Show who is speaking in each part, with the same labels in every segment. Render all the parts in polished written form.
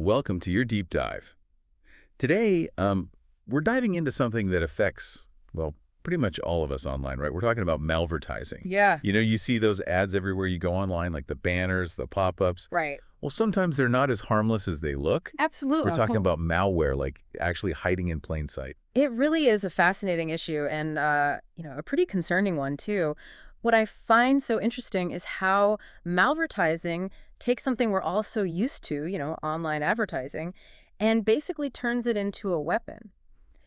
Speaker 1: Welcome to your deep dive. Today, we're diving into something that affects, well, pretty much all of us online, right? We're talking about malvertising.
Speaker 2: Yeah.
Speaker 1: You see those ads everywhere you go online, like the banners, the pop-ups.
Speaker 2: Right.
Speaker 1: Well, sometimes they're not as harmless as they look.
Speaker 2: Absolutely.
Speaker 1: We're talking about malware, like actually hiding in plain sight.
Speaker 2: It really is a fascinating issue and, a pretty concerning one, too. What I find so interesting is how malvertising takes something we're all so used to, online advertising, and basically turns it into a weapon.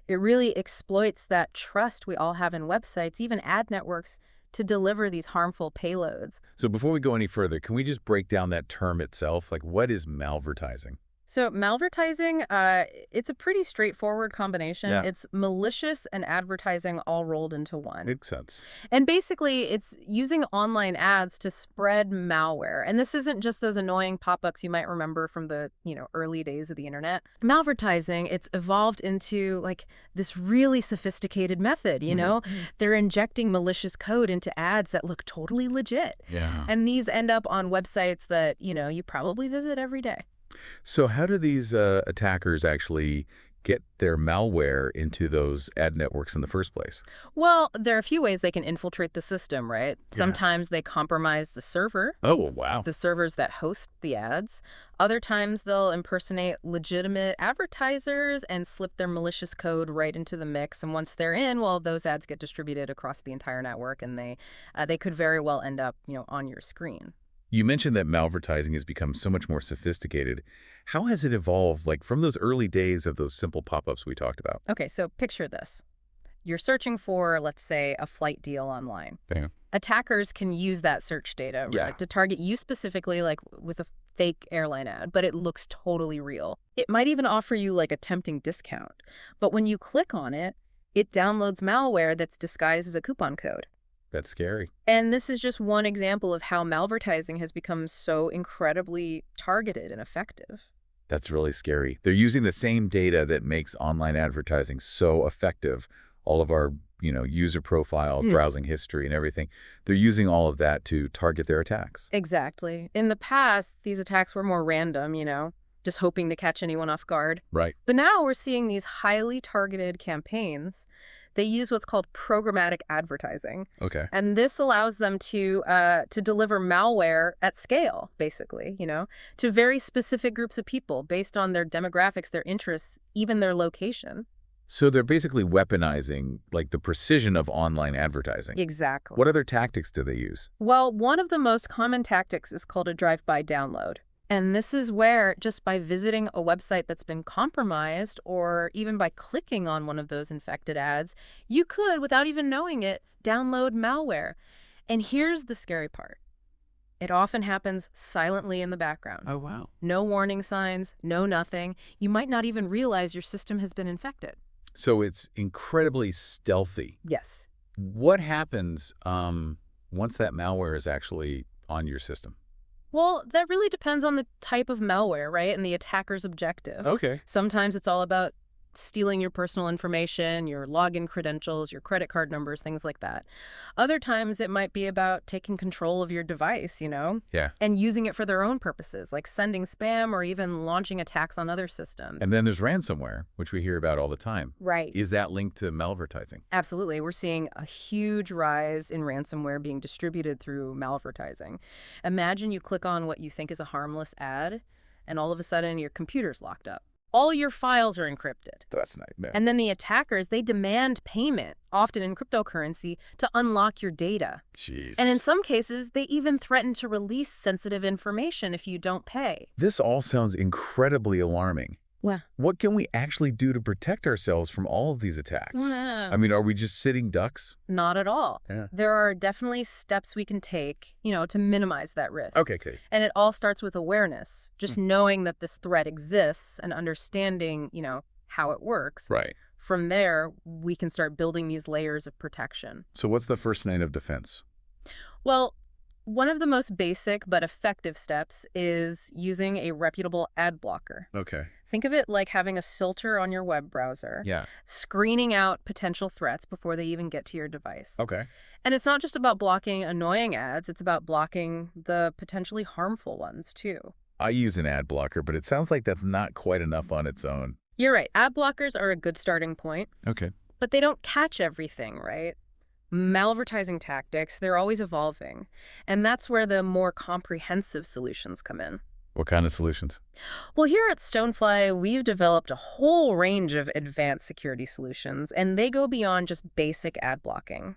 Speaker 2: It really exploits that trust we all have in websites, even ad networks, to deliver these harmful payloads.
Speaker 1: So before we go any further, can we just break down that term itself? Like, what is malvertising?
Speaker 2: So malvertising, it's a pretty straightforward combination.
Speaker 1: Yeah.
Speaker 2: It's malicious and advertising all rolled into one.
Speaker 1: Makes sense.
Speaker 2: And basically, it's using online ads to spread malware. And this isn't just those annoying pop-ups you might remember from the, early days of the internet. Malvertising, it's evolved into like this really sophisticated method, They're injecting malicious code into ads that look totally legit.
Speaker 1: Yeah.
Speaker 2: And these end up on websites that, you probably visit every day.
Speaker 1: So how do these attackers actually get their malware into those ad networks in the first place?
Speaker 2: Well, there are a few ways they can infiltrate the system, right?
Speaker 1: Yeah.
Speaker 2: Sometimes they compromise the server,
Speaker 1: Oh, wow.
Speaker 2: the servers that host the ads. Other times they'll impersonate legitimate advertisers and slip their malicious code right into the mix. And once they're in, well, those ads get distributed across the entire network, and they could very well end up, on your screen.
Speaker 1: You mentioned that malvertising has become so much more sophisticated. How has it evolved, like from those early days of those simple pop-ups we talked about?
Speaker 2: Okay, so picture this. You're searching for, let's say, a flight deal online.
Speaker 1: Bam.
Speaker 2: Attackers can use that search data
Speaker 1: Yeah.
Speaker 2: like, to target you specifically, like with a fake airline ad, but it looks totally real. It might even offer you like a tempting discount. But when you click on it, it downloads malware that's disguised as a coupon code.
Speaker 1: That's scary.
Speaker 2: And this is just one example of how malvertising has become so incredibly targeted and effective.
Speaker 1: That's really scary. They're using the same data that makes online advertising so effective. All of our, user profiles, browsing history and everything. They're using all of that to target their attacks.
Speaker 2: Exactly. In the past, these attacks were more random, just hoping to catch anyone off guard.
Speaker 1: Right.
Speaker 2: But now we're seeing these highly targeted campaigns. They use what's called programmatic advertising.
Speaker 1: Okay.
Speaker 2: And this allows them to deliver malware at scale, basically, to very specific groups of people based on their demographics, their interests, even their location.
Speaker 1: So they're basically weaponizing like the precision of online advertising.
Speaker 2: Exactly.
Speaker 1: What other tactics do they use?
Speaker 2: Well, one of the most common tactics is called a drive-by download. And this is where, just by visiting a website that's been compromised, or even by clicking on one of those infected ads, you could, without even knowing it, download malware. And here's the scary part. It often happens silently in the background.
Speaker 1: Oh, wow.
Speaker 2: No warning signs, no nothing. You might not even realize your system has been infected.
Speaker 1: So it's incredibly stealthy.
Speaker 2: Yes.
Speaker 1: What happens once that malware is actually on your system?
Speaker 2: Well, that really depends on the type of malware, right? And the attacker's objective.
Speaker 1: Okay.
Speaker 2: Sometimes it's all about stealing your personal information, your login credentials, your credit card numbers, things like that. Other times it might be about taking control of your device,
Speaker 1: Yeah.
Speaker 2: and using it for their own purposes, like sending spam or even launching attacks on other systems.
Speaker 1: And then there's ransomware, which we hear about all the time.
Speaker 2: Right.
Speaker 1: Is that linked to malvertising?
Speaker 2: Absolutely. We're seeing a huge rise in ransomware being distributed through malvertising. Imagine you click on what you think is a harmless ad, and all of a sudden your computer's locked up. All your files are encrypted.
Speaker 1: That's a nightmare.
Speaker 2: And then the attackers, they demand payment, often in cryptocurrency, to unlock your data.
Speaker 1: Jeez.
Speaker 2: And in some cases, they even threaten to release sensitive information if you don't pay.
Speaker 1: This all sounds incredibly alarming.
Speaker 2: Well,
Speaker 1: What can we actually do to protect ourselves from all of these attacks? I mean, are we just sitting ducks?
Speaker 2: not at all.
Speaker 1: Yeah.
Speaker 2: There are definitely steps we can take, to minimize that risk.
Speaker 1: Okay.
Speaker 2: And it all starts with awareness, just knowing that this threat exists and understanding, how it works.
Speaker 1: Right.
Speaker 2: From there, we can start building these layers of protection.
Speaker 1: So what's the first line of defense?
Speaker 2: Well, one of the most basic but effective steps is using a reputable ad blocker.
Speaker 1: Okay.
Speaker 2: Think of it like having a filter on your web browser,
Speaker 1: Yeah.
Speaker 2: screening out potential threats before they even get to your device.
Speaker 1: Okay.
Speaker 2: And it's not just about blocking annoying ads, it's about blocking the potentially harmful ones too.
Speaker 1: I use an ad blocker, but it sounds like that's not quite enough on its own.
Speaker 2: You're right. Ad blockers are a good starting point,
Speaker 1: Okay.
Speaker 2: but they don't catch everything, right? Malvertising tactics, they're always evolving. And that's where the more comprehensive solutions come in.
Speaker 1: What kind of solutions?
Speaker 2: Well, here at Stonefly, we've developed a whole range of advanced security solutions, and they go beyond just basic ad blocking.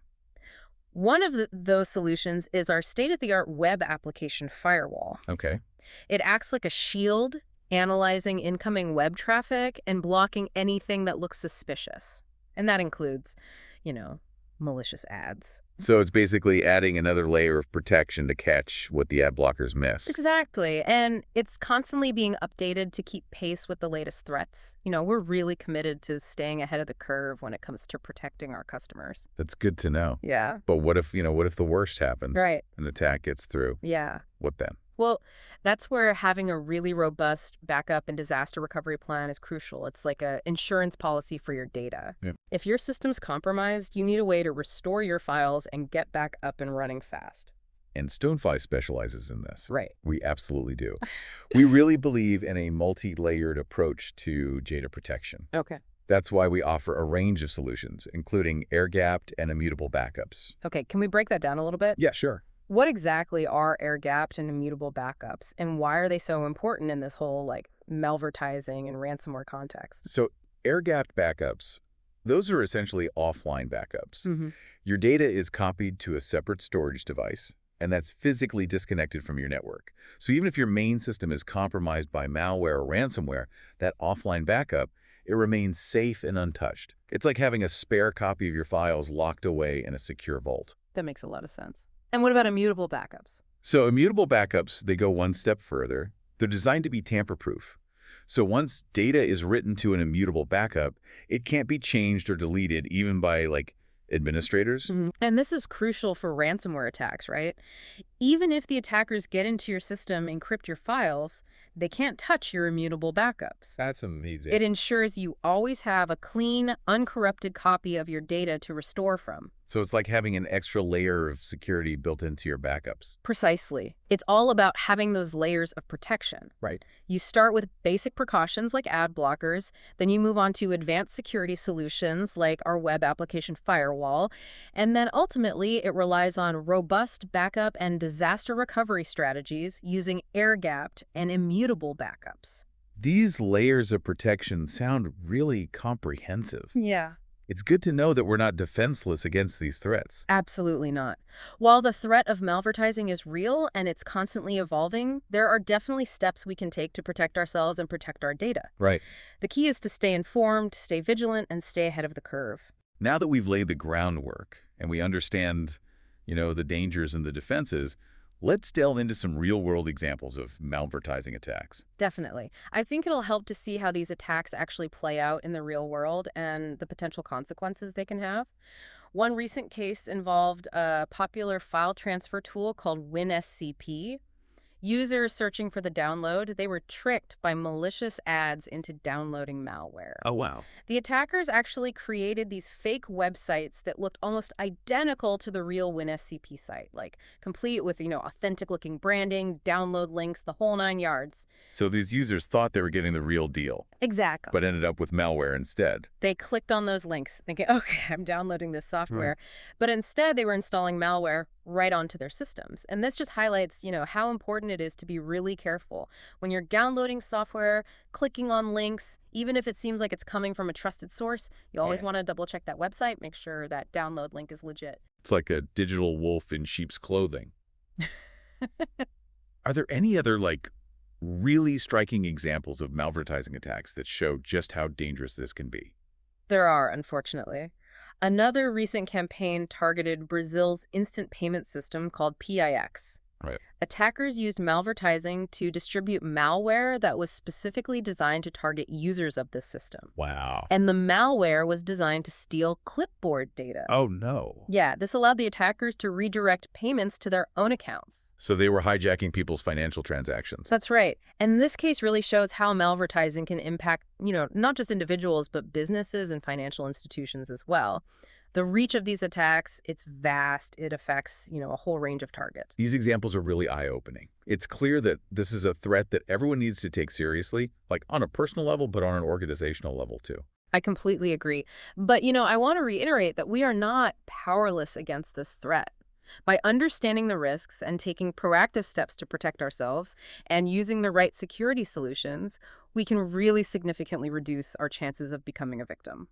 Speaker 2: One of those solutions is our state-of-the-art web application firewall.
Speaker 1: Okay.
Speaker 2: It acts like a shield, analyzing incoming web traffic and blocking anything that looks suspicious. And that includes, you know, malicious ads.
Speaker 1: So it's basically adding another layer of protection to catch what the ad blockers miss.
Speaker 2: Exactly. And it's constantly being updated to keep pace with the latest threats. We're really committed to staying ahead of the curve when it comes to protecting our customers.
Speaker 1: That's good to know.
Speaker 2: Yeah.
Speaker 1: But what if the worst happens?
Speaker 2: Right.
Speaker 1: An attack gets through?
Speaker 2: Yeah.
Speaker 1: What then?
Speaker 2: Well, that's where having a really robust backup and disaster recovery plan is crucial. It's like an insurance policy for your data.
Speaker 1: Yeah.
Speaker 2: If your system's compromised, you need a way to restore your files and get back up and running fast.
Speaker 1: And Stonefly specializes in this.
Speaker 2: Right.
Speaker 1: We absolutely do. We really believe in a multi-layered approach to data protection.
Speaker 2: Okay.
Speaker 1: That's why we offer a range of solutions, including air-gapped and immutable backups.
Speaker 2: Okay, can we break that down a little bit?
Speaker 1: Yeah, sure.
Speaker 2: What exactly are air-gapped and immutable backups, and why are they so important in this whole, malvertising and ransomware context?
Speaker 1: So air-gapped backups, those are essentially offline backups.
Speaker 2: Mm-hmm.
Speaker 1: Your data is copied to a separate storage device, and that's physically disconnected from your network. So even if your main system is compromised by malware or ransomware, that offline backup, it remains safe and untouched. It's like having a spare copy of your files locked away in a secure vault.
Speaker 2: That makes a lot of sense. And what about immutable backups?
Speaker 1: So immutable backups, they go one step further. They're designed to be tamper-proof. So once data is written to an immutable backup, it can't be changed or deleted even by, administrators.
Speaker 2: Mm-hmm. And this is crucial for ransomware attacks, right? Even if the attackers get into your system, encrypt your files, they can't touch your immutable backups.
Speaker 1: That's amazing.
Speaker 2: It ensures you always have a clean, uncorrupted copy of your data to restore from.
Speaker 1: So it's like having an extra layer of security built into your backups.
Speaker 2: Precisely. It's all about having those layers of protection.
Speaker 1: Right.
Speaker 2: You start with basic precautions like ad blockers, then you move on to advanced security solutions like our web application firewall, and then ultimately it relies on robust backup and disaster recovery strategies using air-gapped and immutable backups.
Speaker 1: These layers of protection sound really comprehensive.
Speaker 2: Yeah.
Speaker 1: It's good to know that we're not defenseless against these threats.
Speaker 2: Absolutely not. While the threat of malvertising is real and it's constantly evolving, there are definitely steps we can take to protect ourselves and protect our data.
Speaker 1: Right.
Speaker 2: The key is to stay informed, stay vigilant, and stay ahead of the curve.
Speaker 1: Now that we've laid the groundwork and we understand, the dangers and the defenses, let's delve into some real-world examples of malvertising attacks.
Speaker 2: Definitely. I think it'll help to see how these attacks actually play out in the real world and the potential consequences they can have. One recent case involved a popular file transfer tool called WinSCP. Users searching for the download, they were tricked by malicious ads into downloading malware.
Speaker 1: Oh, wow.
Speaker 2: The attackers actually created these fake websites that looked almost identical to the real WinSCP site, complete with, authentic-looking branding, download links, the whole 9 yards.
Speaker 1: So these users thought they were getting the real deal,
Speaker 2: Exactly.
Speaker 1: but ended up with malware instead.
Speaker 2: They clicked on those links thinking, okay, I'm downloading this software. But instead, they were installing malware right onto their systems. And this just highlights, how important it is to be really careful. When you're downloading software, clicking on links, even if it seems like it's coming from a trusted source, you always want to double check that website, make sure that download link is legit.
Speaker 1: It's like a digital wolf in sheep's clothing. Are there any other, really striking examples of malvertising attacks that show just how dangerous this can be?
Speaker 2: There are, unfortunately. Another recent campaign targeted Brazil's instant payment system called PIX.
Speaker 1: Right.
Speaker 2: Attackers used malvertising to distribute malware that was specifically designed to target users of this system.
Speaker 1: Wow.
Speaker 2: And the malware was designed to steal clipboard data.
Speaker 1: Oh, no.
Speaker 2: Yeah, this allowed the attackers to redirect payments to their own accounts.
Speaker 1: So they were hijacking people's financial transactions.
Speaker 2: That's right. And this case really shows how malvertising can impact, not just individuals, but businesses and financial institutions as well. The reach of these attacks, it's vast. It affects, a whole range of targets.
Speaker 1: These examples are really eye-opening. It's clear that this is a threat that everyone needs to take seriously, like on a personal level, but on an organizational level too.
Speaker 2: I completely agree. But, I want to reiterate that we are not powerless against this threat. By understanding the risks and taking proactive steps to protect ourselves and using the right security solutions, we can really significantly reduce our chances of becoming a victim.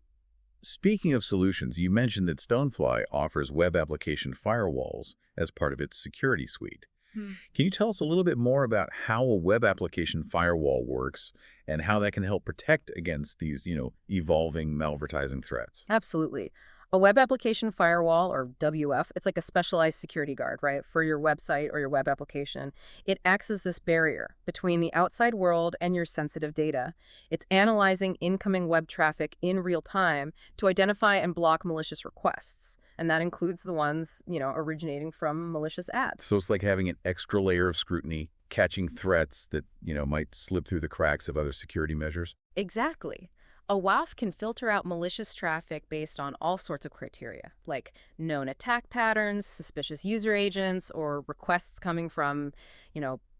Speaker 1: Speaking of solutions, you mentioned that Stonefly offers web application firewalls as part of its security suite. Can you tell us a little bit more about how a web application firewall works and how that can help protect against these, evolving malvertising threats?
Speaker 2: Absolutely. A web application firewall, or WF, it's like a specialized security guard, right, for your website or your web application. It acts as this barrier between the outside world and your sensitive data. It's analyzing incoming web traffic in real time to identify and block malicious requests. And that includes the ones, originating from malicious ads.
Speaker 1: So it's like having an extra layer of scrutiny, catching threats that, might slip through the cracks of other security measures.
Speaker 2: Exactly. A WAF can filter out malicious traffic based on all sorts of criteria, like known attack patterns, suspicious user agents, or requests coming from,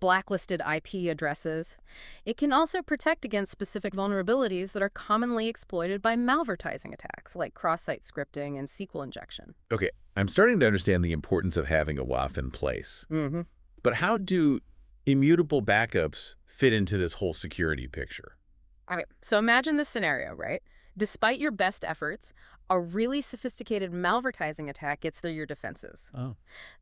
Speaker 2: blacklisted IP addresses. It can also protect against specific vulnerabilities that are commonly exploited by malvertising attacks, like cross-site scripting and SQL injection.
Speaker 1: Okay, I'm starting to understand the importance of having a WAF in place. But how do immutable backups fit into this whole security picture?
Speaker 2: Okay, so imagine this scenario, right? Despite your best efforts, a really sophisticated malvertising attack gets through your defenses.
Speaker 1: Oh.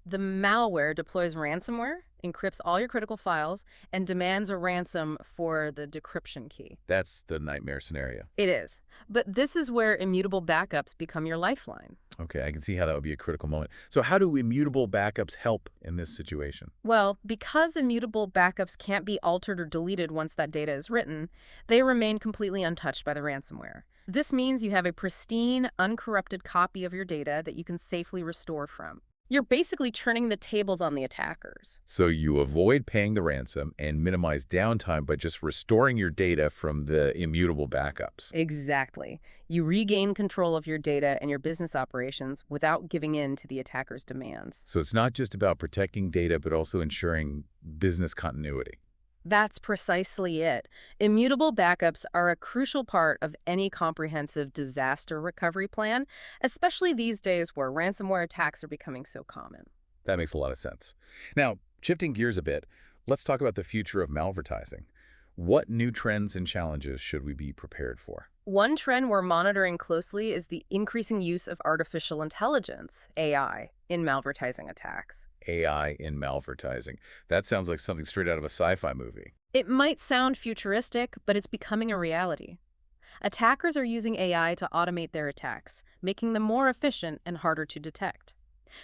Speaker 2: The malware deploys ransomware, encrypts all your critical files, and demands a ransom for the decryption key.
Speaker 1: That's the nightmare scenario.
Speaker 2: It is. But this is where immutable backups become your lifeline.
Speaker 1: Okay, I can see how that would be a critical moment. So how do immutable backups help in this situation?
Speaker 2: Well, because immutable backups can't be altered or deleted once that data is written, they remain completely untouched by the ransomware. This means you have a pristine, uncorrupted copy of your data that you can safely restore from. You're basically turning the tables on the attackers.
Speaker 1: So you avoid paying the ransom and minimize downtime by just restoring your data from the immutable backups.
Speaker 2: Exactly. You regain control of your data and your business operations without giving in to the attacker's demands.
Speaker 1: So it's not just about protecting data, but also ensuring business continuity.
Speaker 2: That's precisely it. Immutable backups are a crucial part of any comprehensive disaster recovery plan, especially these days where ransomware attacks are becoming so common.
Speaker 1: That makes a lot of sense. Now, shifting gears a bit, let's talk about the future of malvertising. What new trends and challenges should we be prepared for?
Speaker 2: One trend we're monitoring closely is the increasing use of artificial intelligence, AI, in malvertising attacks.
Speaker 1: AI in malvertising. That sounds like something straight out of a sci-fi movie.
Speaker 2: It might sound futuristic, but it's becoming a reality. Attackers are using AI to automate their attacks, making them more efficient and harder to detect.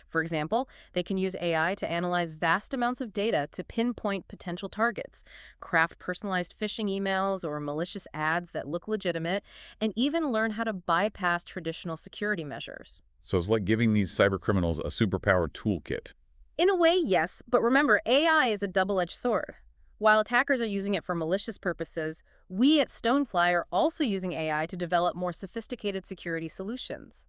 Speaker 2: For example, they can use AI to analyze vast amounts of data to pinpoint potential targets, craft personalized phishing emails or malicious ads that look legitimate, and even learn how to bypass traditional security measures.
Speaker 1: So it's like giving these cybercriminals a superpowered toolkit.
Speaker 2: In a way, yes, but remember, AI is a double-edged sword. While attackers are using it for malicious purposes, we at Stonefly are also using AI to develop more sophisticated security solutions.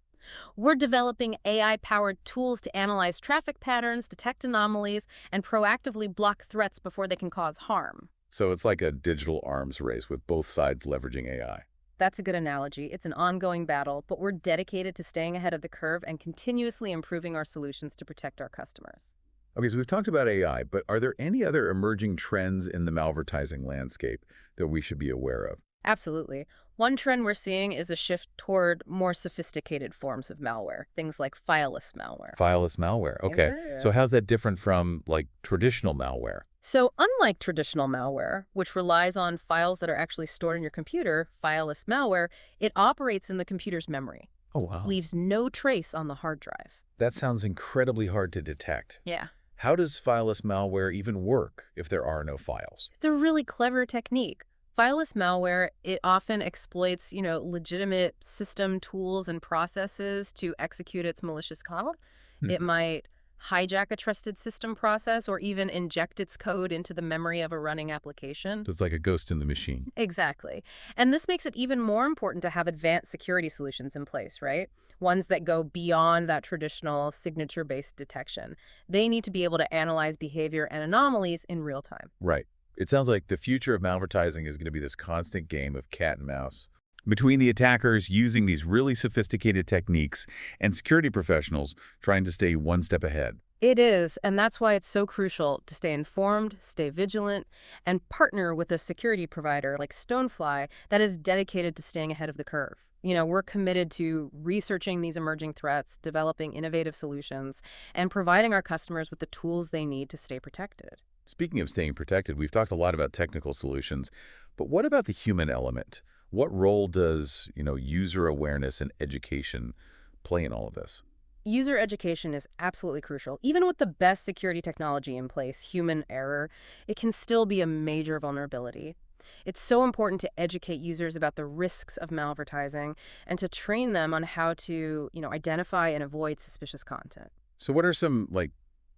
Speaker 2: We're developing AI-powered tools to analyze traffic patterns, detect anomalies, and proactively block threats before they can cause harm.
Speaker 1: So it's like a digital arms race with both sides leveraging AI.
Speaker 2: That's a good analogy. It's an ongoing battle, but we're dedicated to staying ahead of the curve and continuously improving our solutions to protect our customers.
Speaker 1: Okay, so we've talked about AI, but are there any other emerging trends in the malvertising landscape that we should be aware of?
Speaker 2: Absolutely. One trend we're seeing is a shift toward more sophisticated forms of malware, things like fileless malware.
Speaker 1: Fileless malware. Okay.
Speaker 2: Yeah.
Speaker 1: So how's that different from like traditional malware?
Speaker 2: So unlike traditional malware, which relies on files that are actually stored in your computer, fileless malware, it operates in the computer's memory.
Speaker 1: Oh, wow.
Speaker 2: Leaves no trace on the hard drive.
Speaker 1: That sounds incredibly hard to detect.
Speaker 2: Yeah.
Speaker 1: How does fileless malware even work if there are no files?
Speaker 2: It's a really clever technique. Fileless malware, it often exploits, legitimate system tools and processes to execute its malicious code. It might hijack a trusted system process, or even inject its code into the memory of a running application.
Speaker 1: So it's like a ghost in the machine.
Speaker 2: Exactly. And this makes it even more important to have advanced security solutions in place, right? Ones that go beyond that traditional signature-based detection. They need to be able to analyze behavior and anomalies in real time.
Speaker 1: Right. It sounds like the future of malvertising is going to be this constant game of cat and mouse between the attackers using these really sophisticated techniques and security professionals trying to stay one step ahead.
Speaker 2: It is, and that's why it's so crucial to stay informed, stay vigilant, and partner with a security provider like Stonefly that is dedicated to staying ahead of the curve. We're committed to researching these emerging threats, developing innovative solutions, and providing our customers with the tools they need to stay protected.
Speaker 1: Speaking of staying protected, we've talked a lot about technical solutions, but what about the human element? What role does, user awareness and education play in all of this?
Speaker 2: User education is absolutely crucial. Even with the best security technology in place, human error, it can still be a major vulnerability. It's so important to educate users about the risks of malvertising and to train them on how to, identify and avoid suspicious content.
Speaker 1: So what are some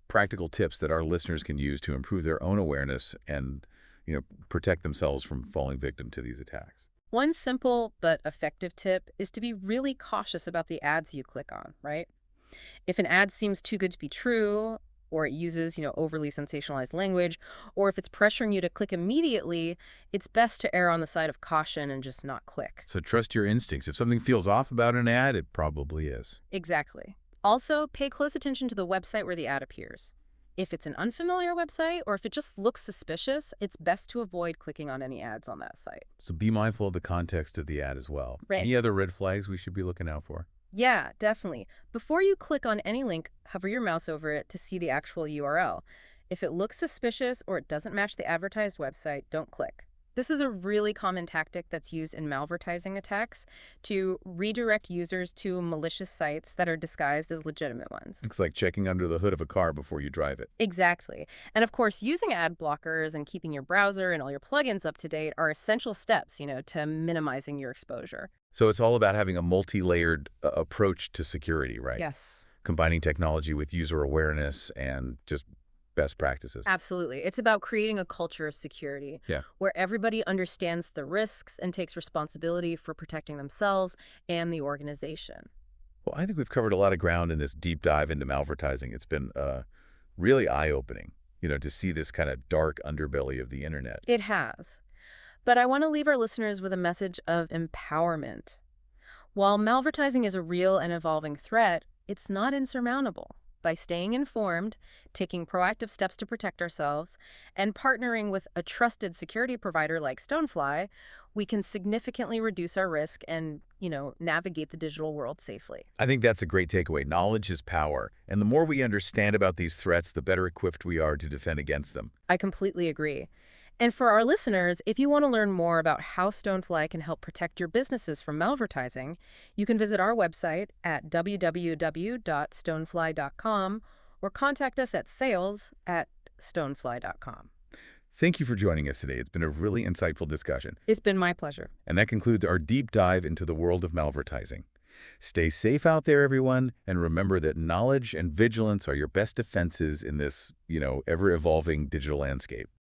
Speaker 1: practical tips that our listeners can use to improve their own awareness and, protect themselves from falling victim to these attacks?
Speaker 2: One simple but effective tip is to be really cautious about the ads you click on, right? If an ad seems too good to be true, or it uses, overly sensationalized language, or if it's pressuring you to click immediately, it's best to err on the side of caution and just not click.
Speaker 1: So trust your instincts. If something feels off about an ad, it probably is.
Speaker 2: Exactly. Also, pay close attention to the website where the ad appears. If it's an unfamiliar website or if it just looks suspicious, it's best to avoid clicking on any ads on that site.
Speaker 1: So be mindful of the context of the ad as well.
Speaker 2: Right.
Speaker 1: Any other red flags we should be looking out for?
Speaker 2: Yeah, definitely. Before you click on any link, hover your mouse over it to see the actual URL. If it looks suspicious or it doesn't match the advertised website, don't click. This is a really common tactic that's used in malvertising attacks to redirect users to malicious sites that are disguised as legitimate ones.
Speaker 1: It's like checking under the hood of a car before you drive it.
Speaker 2: Exactly. And of course, using ad blockers and keeping your browser and all your plugins up to date are essential steps, to minimizing your exposure.
Speaker 1: So it's all about having a multi-layered approach to security, right?
Speaker 2: Yes.
Speaker 1: Combining technology with user awareness and just best practices.
Speaker 2: Absolutely. It's about creating a culture of security
Speaker 1: Yeah.
Speaker 2: where everybody understands the risks and takes responsibility for protecting themselves and the organization.
Speaker 1: Well, I think we've covered a lot of ground in this deep dive into malvertising. It's been really eye-opening, to see this kind of dark underbelly of the internet.
Speaker 2: It has. But I want to leave our listeners with a message of empowerment. While malvertising is a real and evolving threat, it's not insurmountable. By staying informed, taking proactive steps to protect ourselves, and partnering with a trusted security provider like Stonefly, we can significantly reduce our risk and, navigate the digital world safely.
Speaker 1: I think that's a great takeaway. Knowledge is power. And the more we understand about these threats, the better equipped we are to defend against them.
Speaker 2: I completely agree. And for our listeners, if you want to learn more about how Stonefly can help protect your businesses from malvertising, you can visit our website at www.stonefly.com or contact us at sales@stonefly.com.
Speaker 1: Thank you for joining us today. It's been a really insightful discussion.
Speaker 2: It's been my pleasure.
Speaker 1: And that concludes our deep dive into the world of malvertising. Stay safe out there, everyone, and remember that knowledge and vigilance are your best defenses in this, ever-evolving digital landscape.